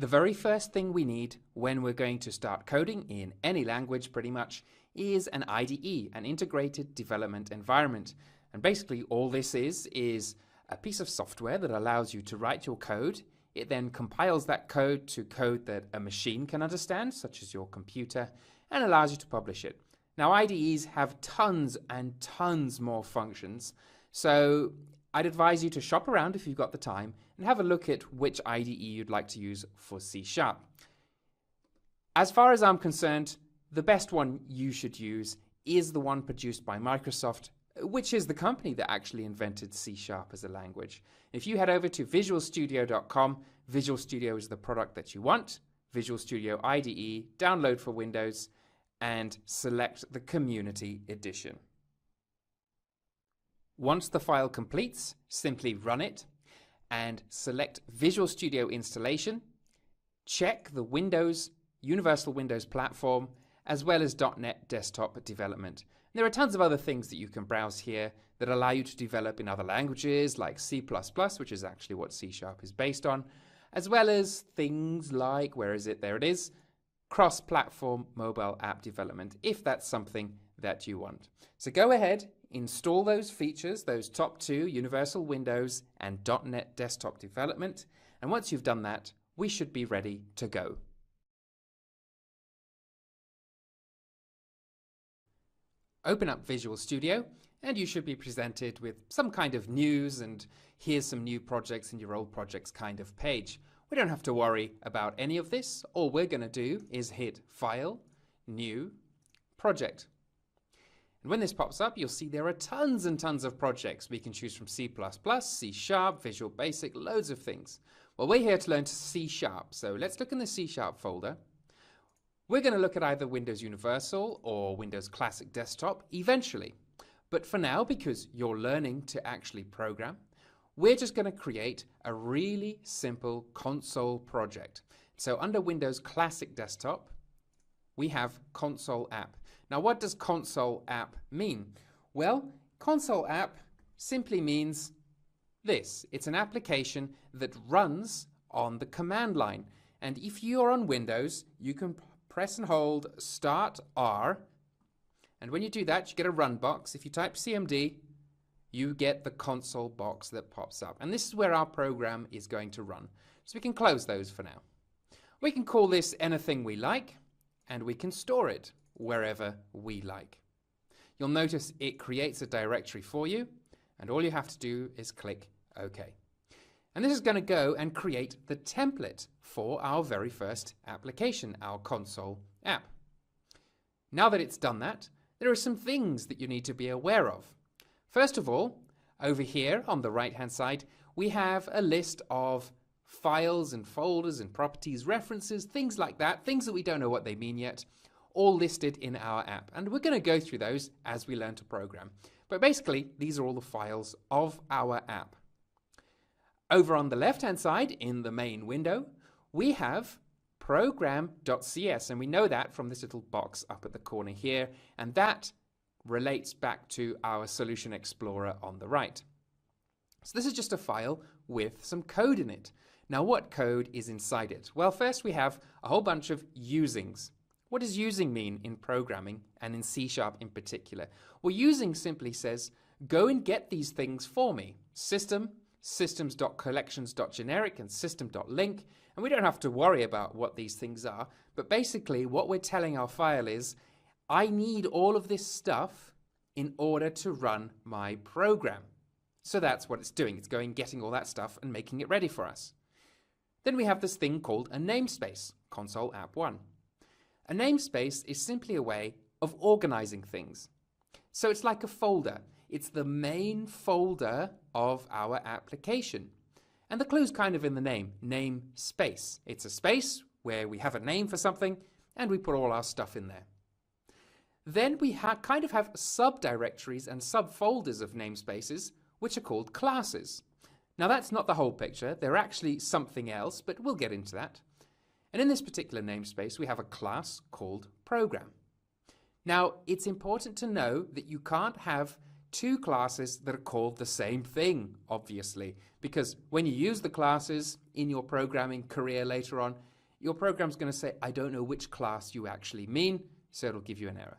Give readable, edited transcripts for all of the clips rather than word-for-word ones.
The very first thing we need when we're going to start coding in any language pretty much is an IDE, an integrated development environment. And basically all this is a piece of software that allows you to write your code. It then compiles that code to code that a machine can understand, such as your computer, and allows you to publish it. Now IDEs have tons and tons more functions, so I'd advise you to shop around if you've got the time and have a look at which IDE you'd like to use for C#. As far as I'm concerned, the best one you should use is the one produced by Microsoft, which is the company that actually invented C# as a language. If you head over to visualstudio.com, Visual Studio is the product that you want, Visual Studio IDE, download for Windows, and select the Community Edition. Once the file completes, simply run it and select Visual Studio Installation, check the Universal Windows platform, as well as .NET Desktop development. There are tons of other things that you can browse here that allow you to develop in other languages like C++, which is actually what C# is based on, as well as things like, where is it? There it is, cross-platform mobile app development, if that's something that you want. So go ahead, install those features, those top two, Universal Windows and .NET Desktop development, and once you've done that, we should be ready to go. Open up Visual Studio and you should be presented with some kind of news and here's some new projects and your old projects kind of page. We don't have to worry about any of this. All we're going to do is hit File, New, Project. And when this pops up, you'll see there are tons and tons of projects. We can choose from C++, C#, Visual Basic, loads of things. Well, we're here to learn C#, so let's look in the C# folder. We're going to look at either Windows Universal or Windows Classic Desktop eventually. But for now, because you're learning to actually program, we're just going to create a really simple console project. So under Windows Classic Desktop, we have Console App. Now, what does Console App mean? Well, Console App simply means this. It's an application that runs on the command line. And if you're on Windows, you can press and hold Start R. And when you do that, you get a run box. If you type CMD, you get the console box that pops up. And this is where our program is going to run. So we can close those for now. We can call this anything we like, and we can store it wherever we like. You'll notice it creates a directory for you, and all you have to do is click OK. And this is going to go and create the template for our very first application, our console app. Now that it's done that, there are some things that you need to be aware of. First of all, over here on the right-hand side, we have a list of files and folders and properties, references, things like that, things that we don't know what they mean yet, all listed in our app. And we're going to go through those as we learn to program. But basically, these are all the files of our app. Over on the left-hand side, in the main window, we have program.cs, and we know that from this little box up at the corner here, and that relates back to our Solution Explorer on the right. So this is just a file with some code in it. Now, what code is inside it? Well, first we have a whole bunch of usings. What does using mean in programming and in C# in particular? Well, using simply says, go and get these things for me. System, systems.collections.generic and system.link, and we don't have to worry about what these things are, but basically what we're telling our file is, I need all of this stuff in order to run my program. So that's what it's doing. It's going getting all that stuff and making it ready for us. Then we have this thing called a namespace, console app 1. A namespace is simply a way of organizing things. So it's like a folder. It's the main folder of our application. And the clue's kind of in the name, namespace. It's a space where we have a name for something and we put all our stuff in there. Then we kind of have subdirectories and subfolders of namespaces, which are called classes. Now that's not the whole picture. They're actually something else, but we'll get into that. And in this particular namespace, we have a class called program. Now, it's important to know that you can't have two classes that are called the same thing, obviously, because when you use the classes in your programming career later on, your program's going to say, I don't know which class you actually mean, so it'll give you an error.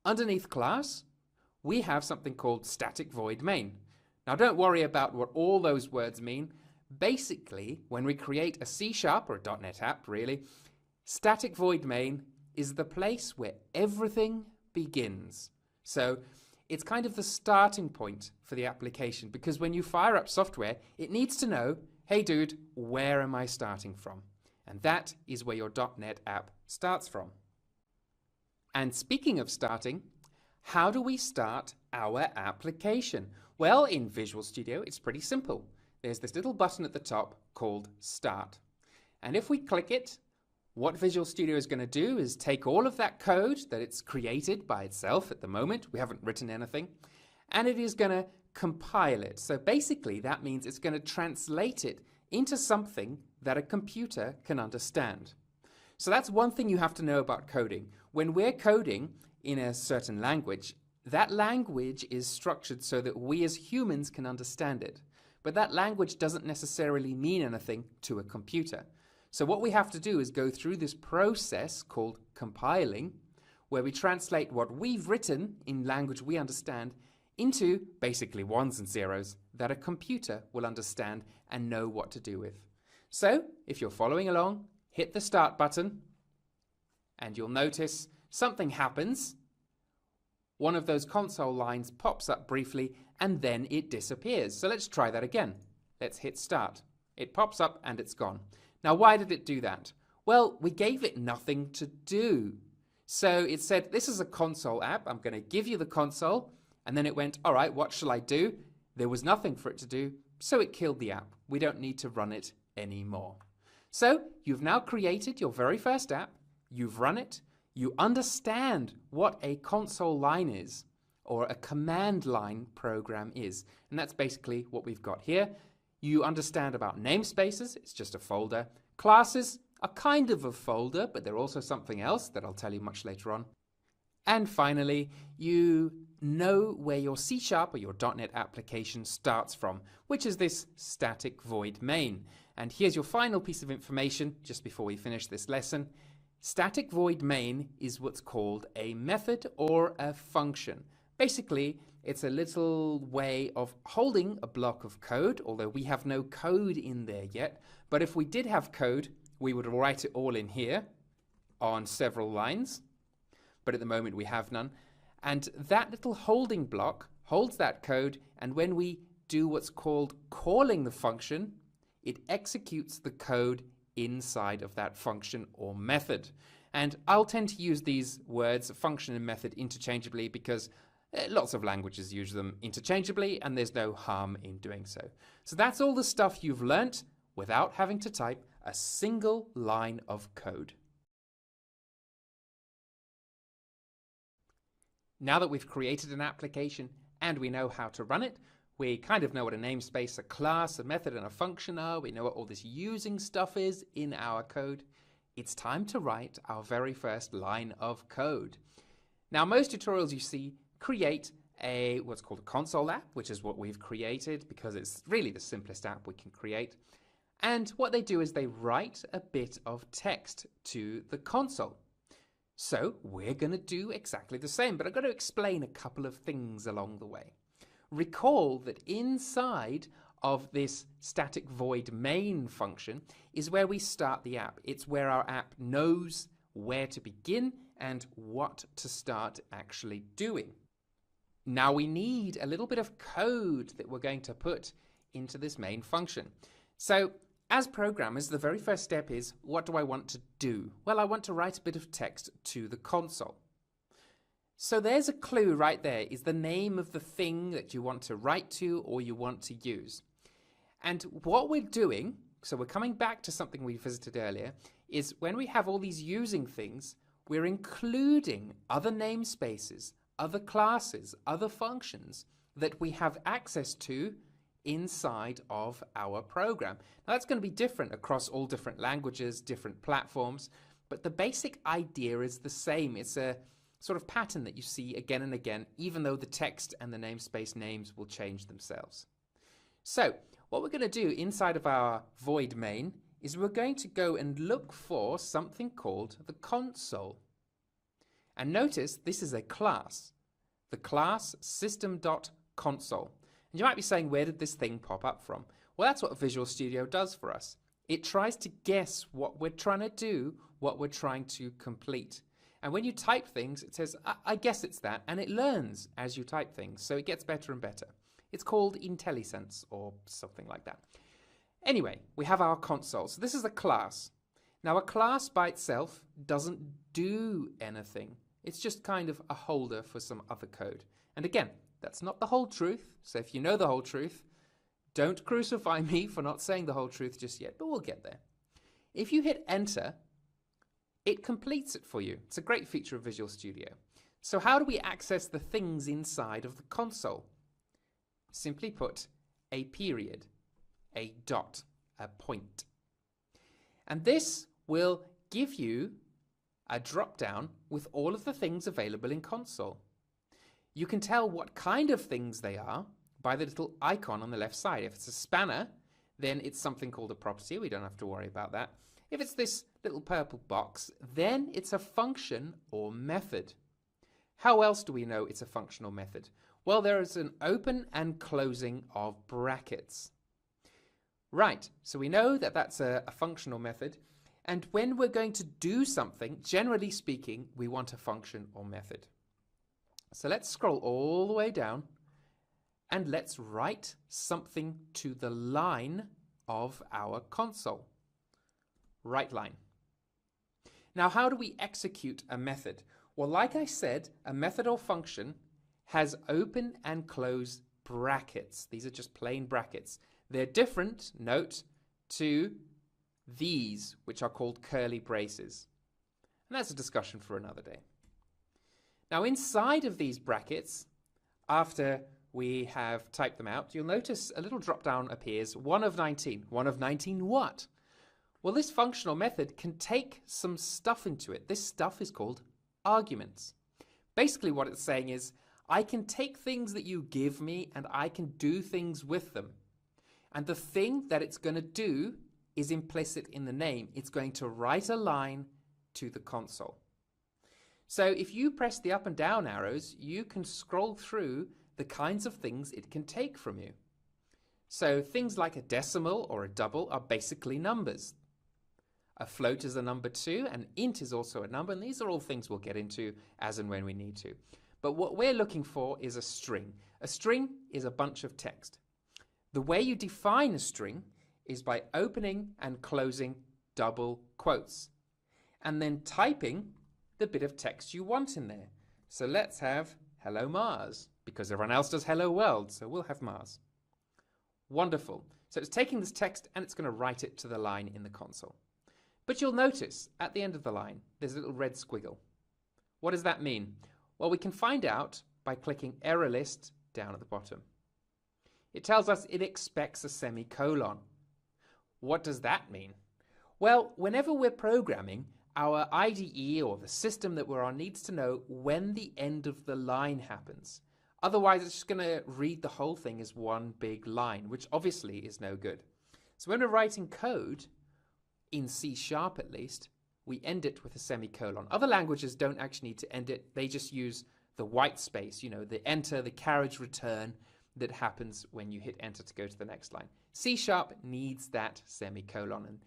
Underneath class, we have something called static void main. Now don't worry about what all those words mean. Basically, when we create a C# or a .NET app, really, static void main is the place where everything begins. So it's kind of the starting point for the application, because when you fire up software, it needs to know, hey dude, where am I starting from? And that is where your .NET app starts from. And speaking of starting, how do we start our application? Well, in Visual Studio, it's pretty simple. There's this little button at the top called Start. And if we click it, what Visual Studio is going to do is take all of that code that it's created by itself at the moment, we haven't written anything, and it is going to compile it. So basically that means it's going to translate it into something that a computer can understand. So that's one thing you have to know about coding. When we're coding in a certain language, that language is structured so that we as humans can understand it. But that language doesn't necessarily mean anything to a computer. So what we have to do is go through this process called compiling, where we translate what we've written in language we understand into basically ones and zeros that a computer will understand and know what to do with. So if you're following along, hit the Start button and you'll notice something happens. One of those console lines pops up briefly and then it disappears. So let's try that again. Let's hit Start. It pops up and it's gone. Now, why did it do that? Well, we gave it nothing to do. So it said, this is a console app. I'm going to give you the console. And then it went, all right, what shall I do? There was nothing for it to do, so it killed the app. We don't need to run it anymore. So you've now created your very first app. You've run it. You understand what a console line is, or a command line program is. And that's basically what we've got here. You understand about namespaces, it's just a folder. Classes are kind of a folder, but they're also something else that I'll tell you much later on. And finally, you know where your C# or your .NET application starts from, which is this static void main. And here's your final piece of information just before we finish this lesson. Static void main is what's called a method or a function. Basically, it's a little way of holding a block of code, although we have no code in there yet. But if we did have code, we would write it all in here on several lines. But at the moment we have none. And that little holding block holds that code, and when we do what's called calling the function, it executes the code inside of that function or method. And I'll tend to use these words, function and method, interchangeably because lots of languages use them interchangeably and there's no harm in doing so. So that's all the stuff you've learnt without having to type a single line of code. Now that we've created an application and we know how to run it, we kind of know what a namespace, a class, a method, and a function are. We know what all this using stuff is in our code. It's time to write our very first line of code. Now, most tutorials you see create what's called a console app, which is what we've created because it's really the simplest app we can create. And what they do is they write a bit of text to the console. So we're going to do exactly the same, but I've got to explain a couple of things along the way. Recall that inside of this static void main function is where we start the app. It's where our app knows where to begin and what to start actually doing. Now we need a little bit of code that we're going to put into this main function. So as programmers, the very first step is, what do I want to do? Well, I want to write a bit of text to the console. So there's a clue right there, is the name of the thing that you want to write to or you want to use. And what we're doing, so we're coming back to something we visited earlier, is when we have all these using things, we're including other namespaces, other classes, other functions that we have access to inside of our program. Now that's going to be different across all different languages, different platforms, but the basic idea is the same. It's a sort of pattern that you see again and again, even though the text and the namespace names will change themselves. So what we're going to do inside of our void main is we're going to go and look for something called the console. And notice this is a class, the class system.console. And you might be saying, where did this thing pop up from? Well, that's what Visual Studio does for us. It tries to guess what we're trying to do, what we're trying to complete. And when you type things, it says, I guess it's that, and it learns as you type things, so it gets better and better. It's called IntelliSense or something like that. Anyway, we have our console. So this is a class. Now, a class by itself doesn't do anything. It's just kind of a holder for some other code. And again, that's not the whole truth. So if you know the whole truth, don't crucify me for not saying the whole truth just yet, but we'll get there. If you hit enter, it completes it for you. It's a great feature of Visual Studio. So how do we access the things inside of the console? Simply put, a period, a dot, a point. And this will give you a drop-down with all of the things available in console. You can tell what kind of things they are by the little icon on the left side. If it's a spanner, then it's something called a property. We don't have to worry about that. If it's this little purple box, then it's a function or method. How else do we know it's a function or method? Well, there is an open and closing of brackets. Right, so we know that that's a function or method. And when we're going to do something, generally speaking, we want a function or method. So let's scroll all the way down and let's write something to the line of our console. Write line. Now, how do we execute a method? Well, like I said, a method or function has open and close brackets. These are just plain brackets. They're different, note, to these, which are called curly braces. And that's a discussion for another day. Now, inside of these brackets, after we have typed them out, you'll notice a little drop down appears, 1 of 19. 1 of 19 what? Well, this functional method can take some stuff into it. This stuff is called arguments. Basically what it's saying is, I can take things that you give me and I can do things with them. And the thing that it's going to do is implicit in the name. It's going to write a line to the console. So if you press the up and down arrows, you can scroll through the kinds of things it can take from you. So things like a decimal or a double are basically numbers. A float is a number too, and int is also a number, and these are all things we'll get into as and when we need to. But what we're looking for is a string. A string is a bunch of text. The way you define a string is by opening and closing double quotes, and then typing the bit of text you want in there. So let's have hello Mars, because everyone else does hello world, so we'll have Mars. Wonderful. So it's taking this text and it's going to write it to the line in the console. But you'll notice at the end of the line, there's a little red squiggle. What does that mean? Well, we can find out by clicking error list down at the bottom. It tells us it expects a semicolon. What does that mean? Well, whenever we're programming, our IDE or the system that we're on needs to know when the end of the line happens. Otherwise, it's just going to read the whole thing as one big line, which obviously is no good. So when we're writing code, in C# at least, we end it with a semicolon. Other languages don't actually need to end it. They just use the white space, you know, the enter, the carriage return that happens when you hit enter to go to the next line. C# needs that semicolon. And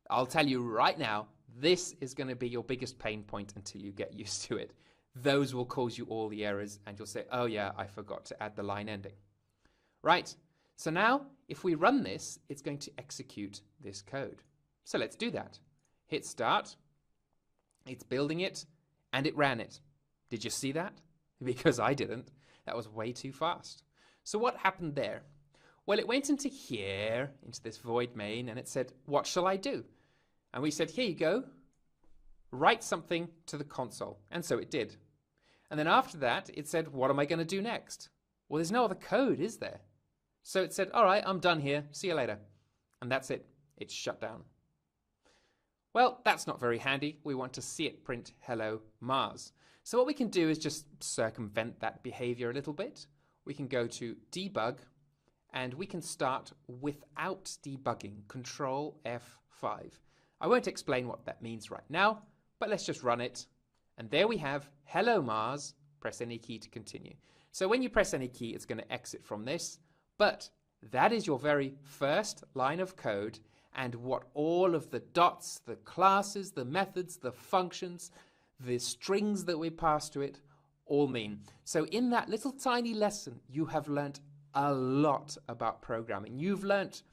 I'll tell you right now, this is going to be your biggest pain point until you get used to it. Those will cause you all the errors and you'll say, oh yeah, I forgot to add the line ending. Right, so now if we run this, it's going to execute this code. So let's do that. Hit start, it's building it, and it ran it. Did you see that? Because I didn't. That was way too fast. So what happened there? Well, it went into here, into this void main, and it said, what shall I do? And we said, here you go, write something to the console. And so it did. And then after that, it said, what am I going to do next? Well, there's no other code, is there? So it said, all right, I'm done here. See you later. And that's it. It's shut down. Well, that's not very handy. We want to see it print hello Mars. So what we can do is just circumvent that behavior a little bit. We can go to Debug, and we can start without debugging, Control F5. I won't explain what that means right now, but let's just run it. And there we have, hello Mars, press any key to continue. So when you press any key, it's going to exit from this, but that is your very first line of code, and what all of the dots, the classes, the methods, the functions, the strings that we pass to it all mean. So in that little tiny lesson, you have learnt a lot about programming. You've learnt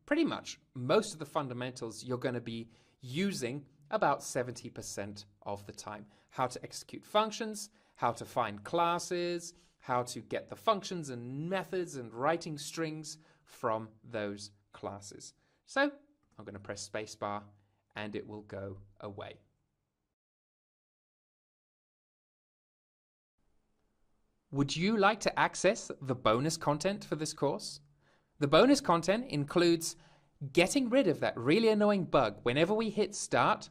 pretty much most of the fundamentals you're going to be using about 70% of the time. How to execute functions, how to find classes, how to get the functions and methods and writing strings from those classes. So I'm going to press spacebar and it will go away. Would you like to access the bonus content for this course? The bonus content includes getting rid of that really annoying bug whenever we hit start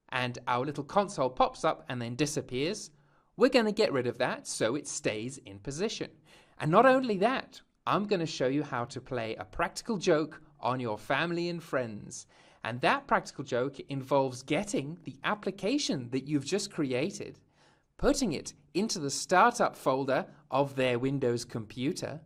and our little console pops up and then disappears. We're going to get rid of that so it stays in position. And not only that, I'm going to show you how to play a practical joke on your family and friends. And that practical joke involves getting the application that you've just created, putting it into the startup folder of their Windows computer,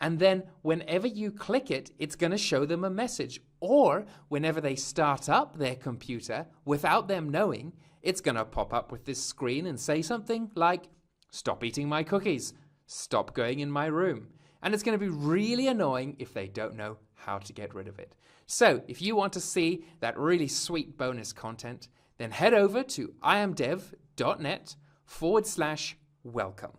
and then whenever you click it, it's going to show them a message. Or whenever they start up their computer without them knowing, it's going to pop up with this screen and say something like, "Stop eating my cookies, stop going in my room." And it's going to be really annoying if they don't know how to get rid of it. So if you want to see that really sweet bonus content, then head over to iamdev.net/welcome.